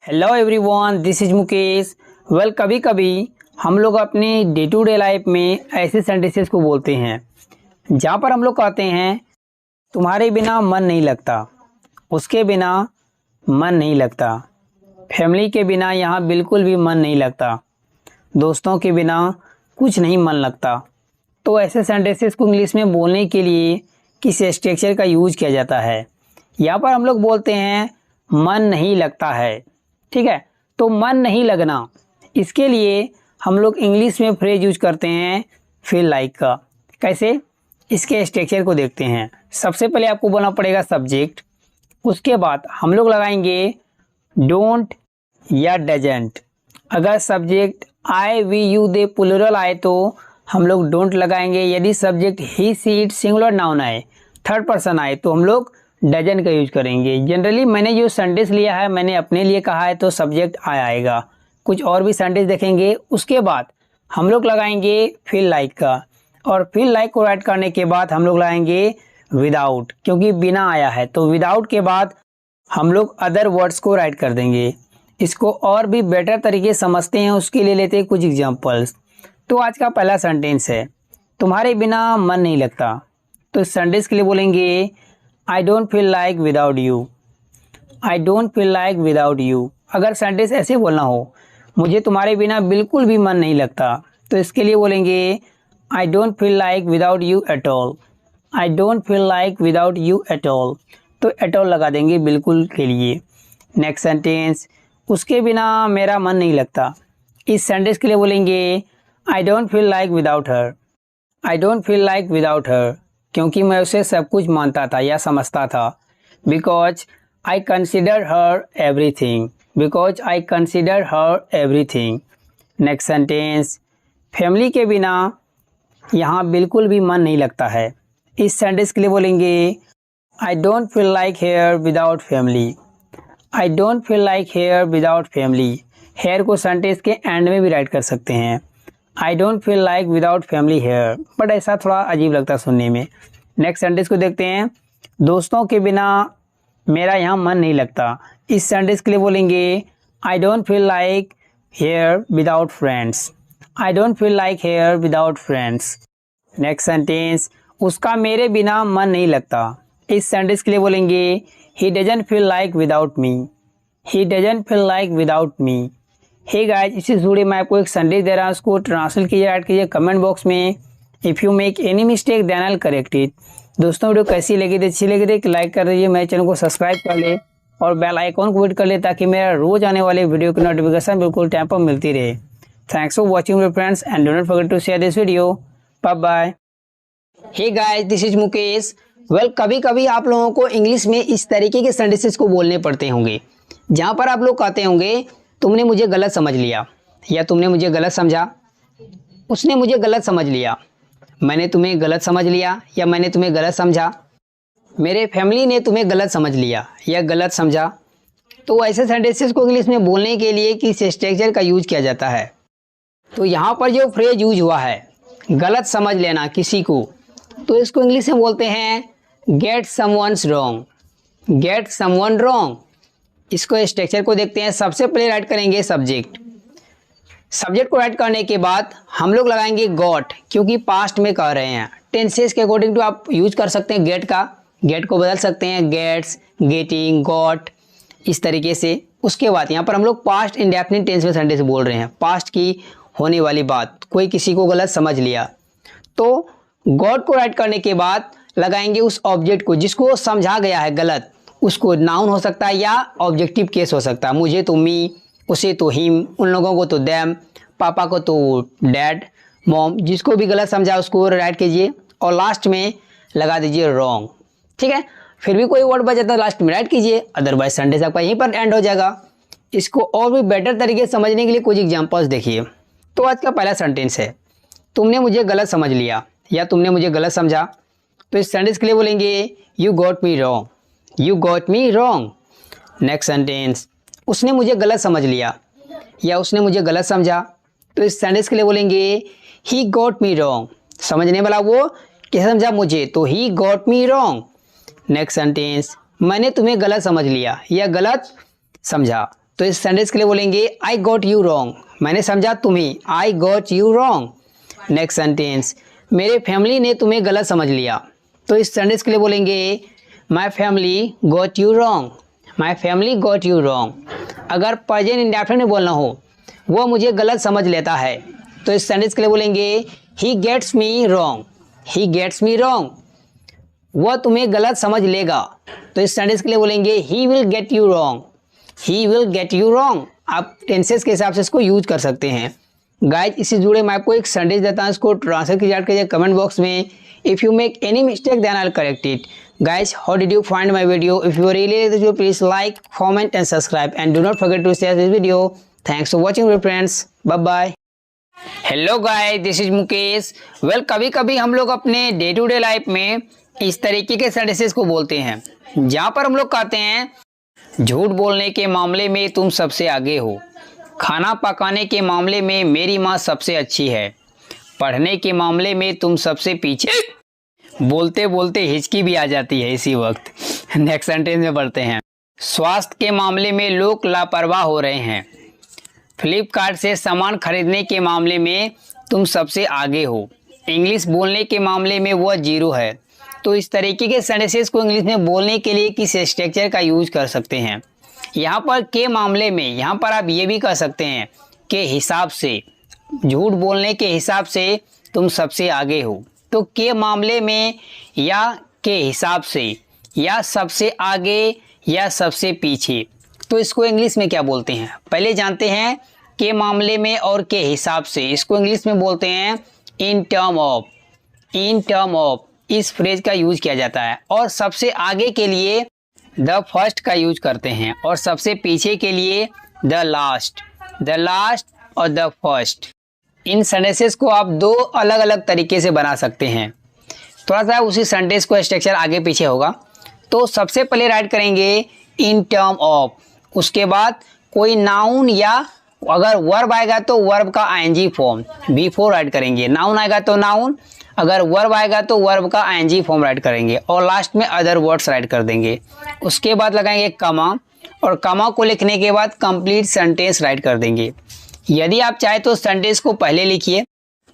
Hello everyone, this is Mukesh. कभी कभी हम लोग अपनी डे टू डे लाइफ में ऐसे सेंटेंसेस को बोलते हैं जहाँ पर हम लोग कहते हैं तुम्हारे बिना मन नहीं लगता, उसके बिना मन नहीं लगता, फैमिली के बिना यहाँ बिल्कुल भी मन नहीं लगता, दोस्तों के बिना कुछ नहीं मन लगता। तो ऐसे सेंटेंसेस को इंग्लिश में बोलने के लिए किस स्ट्रक्चर का यूज किया जाता है। यहाँ पर हम लोग बोलते हैं मन नहीं लगता है, ठीक है। तो मन नहीं लगना, इसके लिए हम लोग इंग्लिश में फ्रेज यूज करते हैं फील लाइक का। कैसे, इसके स्ट्रक्चर को देखते हैं। सबसे पहले आपको बोलना पड़ेगा सब्जेक्ट, उसके बाद हम लोग लगाएंगे डोंट या डजेंट। अगर subject I we you they plural आए तो हम लोग डोंट लगाएंगे। यदि subject he she it singular noun आए, थर्ड पर्सन आए, तो हम लोग डजन का यूज करेंगे। जनरली मैंने जो सेंटेंस लिया है मैंने अपने लिए कहा है तो सब्जेक्ट आएगा। कुछ और भी सेंटेंस देखेंगे, उसके बाद हम लोग लगाएंगे फील लाइक का। और फील लाइक को राइट करने के बाद हम लोग लगाएंगे विदाउट, क्योंकि बिना आया है तो विदाउट के बाद हम लोग अदर वर्ड्स को राइट कर देंगे। इसको और भी बेटर तरीके समझते हैं, उसके लिए लेते हैं कुछ एग्जाम्पल्स। तो आज का पहला सेंटेंस है तुम्हारे बिना मन नहीं लगता। तो इस सेंटेंस के लिए बोलेंगे I don't feel like without you. I don't feel like without you. अगर सेंटेंस ऐसे बोलना हो मुझे तुम्हारे बिना बिल्कुल भी मन नहीं लगता, तो इसके लिए बोलेंगे I don't feel like without you at all. I don't feel like without you at all. तो एट ऑल लगा देंगे बिल्कुल के लिए। नेक्स्ट सेंटेंस, उसके बिना मेरा मन नहीं लगता। इस सेंटेंस के लिए बोलेंगे I don't feel like without her. I don't feel like without her, क्योंकि मैं उसे सब कुछ मानता था या समझता था। Because I consider her everything. Because I consider her everything. Next sentence, family के बिना यहाँ बिल्कुल भी मन नहीं लगता है। इस सेंटेंस के लिए बोलेंगे I don't feel like here without family. I don't feel like here without family. Here को सेंटेंस के एंड में भी राइट कर सकते हैं। I don't feel like without family here, but ऐसा थोड़ा अजीब लगता है सुनने में। नेक्स्ट सेंटेंस को देखते हैं, दोस्तों के बिना मेरा यहाँ मन नहीं लगता। इस सेंटेंस के लिए बोलेंगे I don't feel like here without friends. I don't feel like here without friends. Next sentence, उसका मेरे बिना मन नहीं लगता। इस सेंटेंस के लिए बोलेंगे he doesn't feel like without me. He doesn't feel like without me. Hey guys, इसी जुड़े मैं आपको एक संदेश दे रहा हूँ, उसको ट्रांसलेट कीजिए, ऐड कीजिए कमेंट बॉक्स में। If you make any mistake then I will correct it. दोस्तों वीडियो कैसी लगी थी, अच्छी लगी थी लाइक कर दीजिए, मेरे चैनल को सब्सक्राइब कर ले और बेल आइकॉन को हिट कर ले ताकि मेरा रोज आने वाले वीडियो की नोटिफिकेशन बिल्कुल टाइम पर मिलती रहे। Thanks for watching my friends and don't forget to share this video. Bye bye. Hey guys, this is Mukesh. कभी कभी आप लोगों को इंग्लिश में इस तरीके के सेंटेंसेस को बोलने पड़ते होंगे जहाँ पर आप लोग कहते होंगे तुमने मुझे गलत समझ लिया, या तुमने मुझे गलत समझा, उसने मुझे गलत समझ लिया, मैंने तुम्हें गलत समझ लिया या मैंने तुम्हें गलत समझा, मेरे फैमिली ने तुम्हें गलत समझ लिया या गलत समझा। तो ऐसे सेंटेंसेस को इंग्लिश में बोलने के लिए किस स्ट्रक्चर का यूज किया जाता है। तो यहाँ पर जो फ्रेज यूज हुआ है गलत समझ लेना किसी को, तो इसको इंग्लिश में बोलते हैं get someone's wrong. Get someone wrong. इसको स्ट्रक्चर को देखते हैं। सबसे पहले राइट करेंगे सब्जेक्ट। सब्जेक्ट को राइट करने के बाद हम लोग लगाएंगे गॉट, क्योंकि पास्ट में कह रहे हैं। टेंसेस के अकॉर्डिंग टू आप यूज कर सकते हैं गेट का। गेट को बदल सकते हैं गेट्स, गेटिंग, गॉट, इस तरीके से। उसके बाद यहाँ पर हम लोग पास्ट इंडेफिनिट टेंस में सेंटेंस बोल रहे हैं, पास्ट की होने वाली बात, कोई किसी को गलत समझ लिया। तो गॉट को राइट करने के बाद लगाएंगे उस ऑब्जेक्ट को जिसको समझा गया है गलत। उसको नाउन हो सकता है या ऑब्जेक्टिव केस हो सकता है। मुझे तो मी, उसे तो हिम, उन लोगों को तो देम, पापा को तो डैड, मॉम, जिसको भी गलत समझा उसको राइट कीजिए और लास्ट में लगा दीजिए रॉन्ग। ठीक है, फिर भी कोई वर्ड बचा तो लास्ट में राइट कीजिए, अदरवाइज सेंटेंस आपका यहीं पर एंड हो जाएगा। इसको और भी बेटर तरीके से समझने के लिए कुछ एग्जाम्पल्स देखिए। तो आज का पहला सेंटेंस है तुमने मुझे गलत समझ लिया या तुमने मुझे गलत समझा। तो इस सेंटेंस के लिए बोलेंगे you got me wrong. You got me wrong. Next sentence, उसने मुझे गलत समझ लिया या उसने मुझे गलत समझा। तो इस सेंटेंस के लिए बोलेंगे ही गॉट मी रॉन्ग। समझने वाला वो कैसे समझा मुझे, तो he got me wrong. Next sentence, मैंने तुम्हें गलत समझ लिया या गलत समझा। तो इस सेंटेंस के लिए बोलेंगे आई गॉट यू रॉन्ग, मैंने समझा तुम्हें, I got you wrong. Next sentence, मेरे फैमिली ने तुम्हें गलत समझ लिया, तो इस सेंटेंस के लिए बोलेंगे my family got you wrong, my family got you wrong. अगर प्रेजेंट इंडेफिनिट में बोलना हो वो मुझे गलत समझ लेता है, तो इस सेंटेंस के लिए बोलेंगे he gets me wrong, he gets me wrong, वह तुम्हें गलत समझ लेगा, तो इस सेंटेंस के लिए बोलेंगे he will get you wrong, he will get you wrong. आप टेंसेस के हिसाब से इसको यूज कर सकते हैं। गाइज इससे जुड़े मैं आपको एक सेंटेंस देता हूँ, इसको ट्रांसलेट कीजिए कमेंट बॉक्स में। If you make any mistake then I will correct it. Guys, how did you find my video? If you really like this video, please like, comment and subscribe, and do not forget to share this video. Thanks for watching, my friends. Bye bye. Hello guys, this is Mukesh. कभी कभी हम लोग अपने day to day life में इस तरीके के sentences को बोलते हैं जहाँ पर हम लोग कहते हैं झूठ बोलने के मामले में तुम सबसे आगे हो, खाना पकाने के मामले में मेरी माँ सबसे अच्छी है, पढ़ने के मामले में तुम सबसे पीछे। बोलते बोलते हिचकी भी आ जाती है इसी वक्त। नेक्स्ट सेंटेंस में पढ़ते हैं, स्वास्थ्य के मामले में लोग लापरवाह हो रहे हैं, फ्लिपकार्ट से सामान खरीदने के मामले में तुम सबसे आगे हो, इंग्लिश बोलने के मामले में वह जीरो है। तो इस तरीके के सेंटेंसेस को इंग्लिश में बोलने के लिए किस स्ट्रक्चर का यूज कर सकते हैं। यहाँ पर के मामले में यहाँ पर आप ये भी कह सकते हैं के हिसाब से, झूठ बोलने के हिसाब से तुम सबसे आगे हो। तो के मामले में या के हिसाब से या सबसे आगे या सबसे पीछे, तो इसको इंग्लिश में क्या बोलते हैं पहले जानते हैं। के मामले में और के हिसाब से इसको इंग्लिश में बोलते हैं इन term of, in term of इस फ्रेज का यूज किया जाता है। और सबसे आगे के लिए द फर्स्ट का यूज करते हैं और सबसे पीछे के लिए द लास्ट, द लास्ट और द फर्स्ट। इन सेंटेंसेस को आप दो अलग अलग तरीके से बना सकते हैं। थोड़ा सा उसी सेंटेंस को स्ट्रक्चर आगे पीछे होगा। तो सबसे पहले राइट करेंगे इन टर्म ऑफ, उसके बाद कोई नाउन या अगर वर्ब आएगा तो वर्ब का आईएनजी फॉर्म बिफोर राइट करेंगे, नाउन आएगा तो नाउन, अगर वर्ब आएगा तो वर्ब का आईएनजी फॉर्म राइट करेंगे और लास्ट में अदर वर्ड्स राइट कर देंगे। उसके बाद लगाएंगे कमा और कमा को लिखने के बाद कंप्लीट सेंटेंस राइट कर देंगे। यदि आप चाहे तो सेंटेंस को पहले लिखिए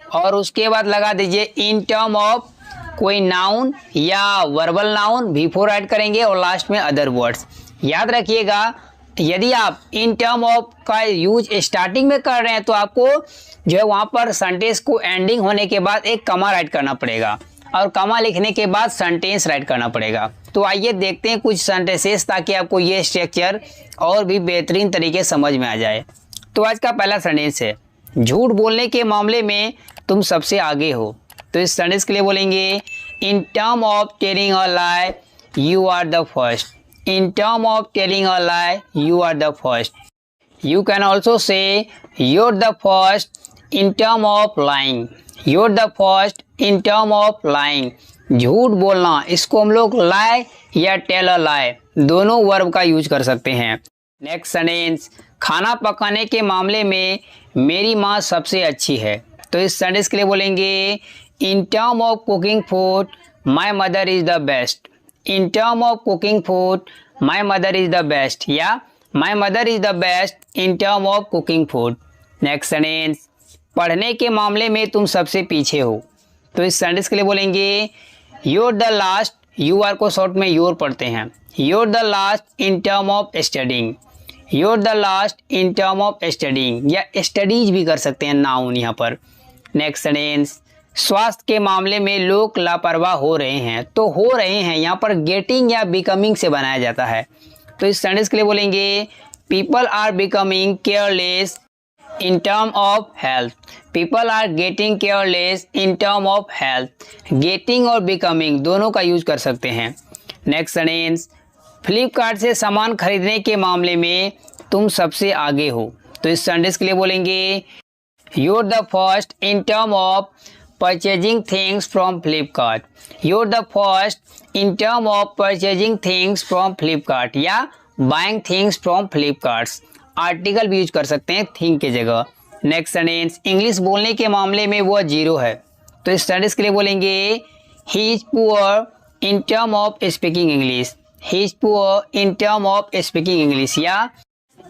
और उसके बाद लगा दीजिए इन टर्म ऑफ कोई नाउन या वर्बल नाउन बिफोर ऐड करेंगे और लास्ट में अदर वर्ड्स। याद रखिएगा यदि आप इन टर्म ऑफ का यूज स्टार्टिंग में कर रहे हैं तो आपको जो है वहाँ पर सेंटेंस को एंडिंग होने के बाद एक कमा राइट करना पड़ेगा और कमा लिखने के बाद सेंटेंस राइट करना पड़ेगा। तो आइए देखते हैं कुछ सेंटेंसेस ताकि आपको ये स्ट्रक्चर और भी बेहतरीन तरीके समझ में आ जाए। तो आज का पहला सेंटेंस है झूठ बोलने के मामले में तुम सबसे आगे हो। तो इस सेंटेंस के लिए बोलेंगे in term of telling a lie you are the first, in term of telling a lie you are the first. You can also say you're the first in term of lying, you're the first in term of lying। झूठ बोलना इसको हम लोग lie या tell a lie दोनों verb का use कर सकते हैं। नेक्स्ट सेंटेंस खाना पकाने के मामले में मेरी माँ सबसे अच्छी है। तो इस सेंटेंस के लिए बोलेंगे in term of cooking food my mother is the best, in term of cooking food my mother is the best या my mother is the best in term of cooking food. Next sentence पढ़ने के मामले में तुम सबसे पीछे हो। तो इस सेंटेंस के लिए बोलेंगे you're the last, you are को शॉर्ट में योर पढ़ते हैं, you're the last in term of studying, you're the last in term of studying या स्टडीज भी कर सकते हैं नाउन यहाँ पर। नेक्स्ट सेंटेंस स्वास्थ्य के मामले में लोग लापरवाह हो रहे हैं। तो हो रहे हैं यहाँ पर गेटिंग या बिकमिंग से बनाया जाता है। तो इस सेंटेंस के लिए बोलेंगे people are becoming careless in term of health, people are getting careless in term of health. Getting और बिकमिंग दोनों का यूज कर सकते हैं। नेक्स्ट सेंटेंस फ्लिपकार्ट से सामान खरीदने के मामले में तुम सबसे आगे हो। तो इस सेंटेंस के लिए बोलेंगे you're the first in term of purchasing things from Flipkart, you're the first in term of purchasing things from Flipkart या buying things from Flipkart. Article भी यूज कर सकते हैं थिंग के जगह। नेक्स्ट सेंटेंस इंग्लिश बोलने के मामले में वह जीरो है। तो इस सेंटेंस के लिए बोलेंगे he is poor in term of speaking English, he is poor in term of speaking English या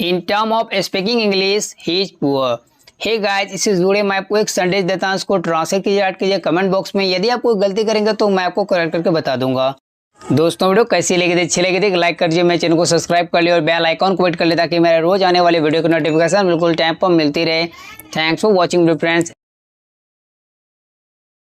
in term of speaking English he is poor. Hey guys, इससे जुड़े मैं आपको एक सेंटेंस देता हूँ, उसको ट्रांसलेट कीजिए, ऐड कीजिए कमेंट बॉक्स में। यदि आप कोई गलती करेंगे तो मैं आपको करेक्ट करके बता दूंगा। दोस्तों वीडियो कैसी लगी थी, अच्छी लगी थी लाइक कर दीजिए, मेरे चैनल को सब्सक्राइब कर लिया और बेल आइकॉन को हिट कर ले ताकि मेरे रोज आने वाले वीडियो की नोटिफिकेशन बिल्कुल टाइम पर मिलती रहे। Thanks for watching friends.